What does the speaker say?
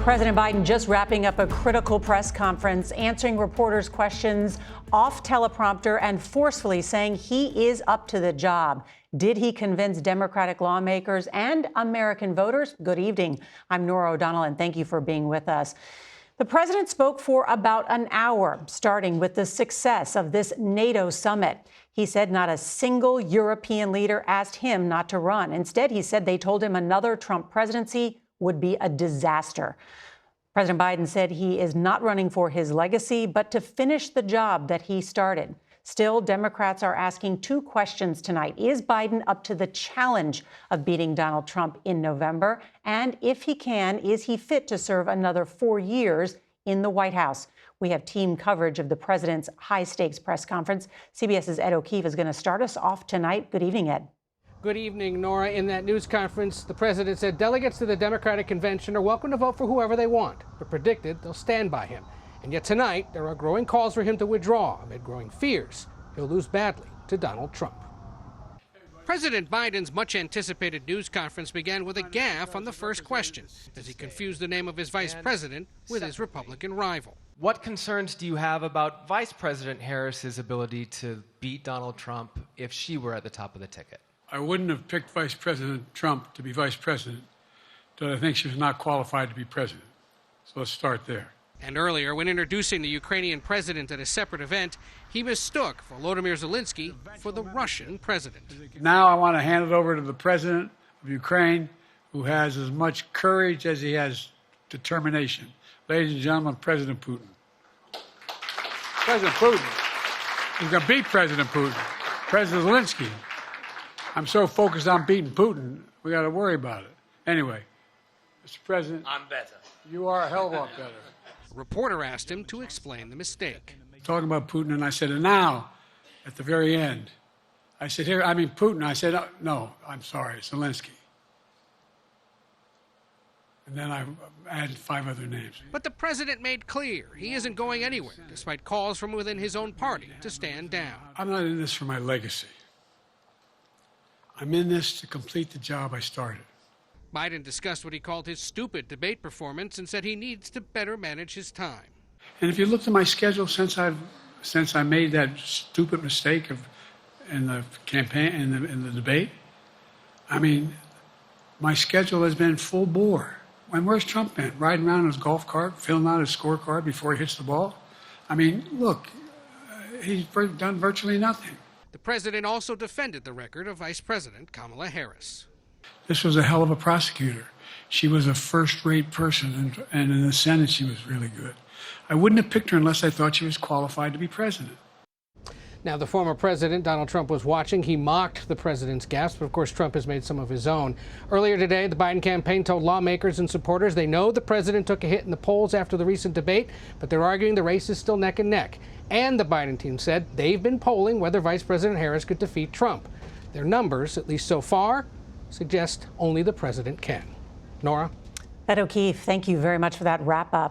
President Biden just wrapping up a critical press conference, answering reporters' questions off teleprompter and forcefully saying he is up to the job. Did he convince Democratic lawmakers and American voters? Good evening. I'm Norah O'Donnell, and thank you for being with us. The president spoke for about an hour, starting with the success of this NATO summit. He said not a single European leader asked him not to run. Instead, he said they told him another Trump presidency would be a disaster. President Biden said he is not running for his legacy, but to finish the job that he started. Still, Democrats are asking two questions tonight. Is Biden up to the challenge of beating Donald Trump in November? And if he can, is he fit to serve another 4 years in the White House? We have team coverage of the president's high-stakes press conference. CBS's Ed O'Keefe is going to start us off tonight. Good evening, Ed. Good evening, Nora. In that news conference, the president said delegates to the Democratic convention are welcome to vote for whoever they want, but predicted they'll stand by him. And yet tonight, there are growing calls for him to withdraw amid growing fears he'll lose badly to Donald Trump. President Biden's much-anticipated news conference began with a gaffe on the first question, as he confused the name of his vice president with his Republican rival. What concerns do you have about Vice President Harris's ability to beat Donald Trump if she were at the top of the ticket? I wouldn't have picked Vice President Trump to be vice president, but I think she was not qualified to be president. So let's start there. And earlier, when introducing the Ukrainian president at a separate event, he mistook Volodymyr Zelensky for the Russian president. Now I want to hand it over to the president of Ukraine, who has as much courage as he has determination. Ladies and gentlemen, President Putin. President Putin. He's going to beat President Putin. President Zelensky. I'm so focused on beating Putin, we got to worry about it. Anyway, Mr. President. I'm better. You are a hell of a lot better. A reporter asked him to explain the mistake. Talking about Putin, and I said, and now, at the very end, I said, here, I mean Putin. I said, no, I'm sorry, Zelensky. And then I added 5 other names. But the president made clear he isn't going anywhere, despite calls from within his own party to stand down. I'm not in this for my legacy. I'm in this to complete the job I started. Biden discussed what he called his stupid debate performance and said he needs to better manage his time. And if you looked at my schedule since I made that stupid mistake in the campaign, in the debate, I mean, my schedule has been full bore. And where's Trump been? Riding around in his golf cart, filling out his scorecard before he hits the ball? I mean, look, he's done virtually nothing. The president also defended the record of Vice President Kamala Harris. This was a hell of a prosecutor. She was a first-rate person, and in the Senate she was really good. I wouldn't have picked her unless I thought she was qualified to be president. Now, the former president, Donald Trump, was watching. He mocked the president's gaffes, but of course Trump has made some of his own. Earlier today, the Biden campaign told lawmakers and supporters they know the president took a hit in the polls after the recent debate, but they're arguing the race is still neck and neck. And the Biden team said they've been polling whether Vice President Harris could defeat Trump. Their numbers, at least so far, suggest only the president can. Nora? Ed O'Keefe, thank you very much for that wrap-up.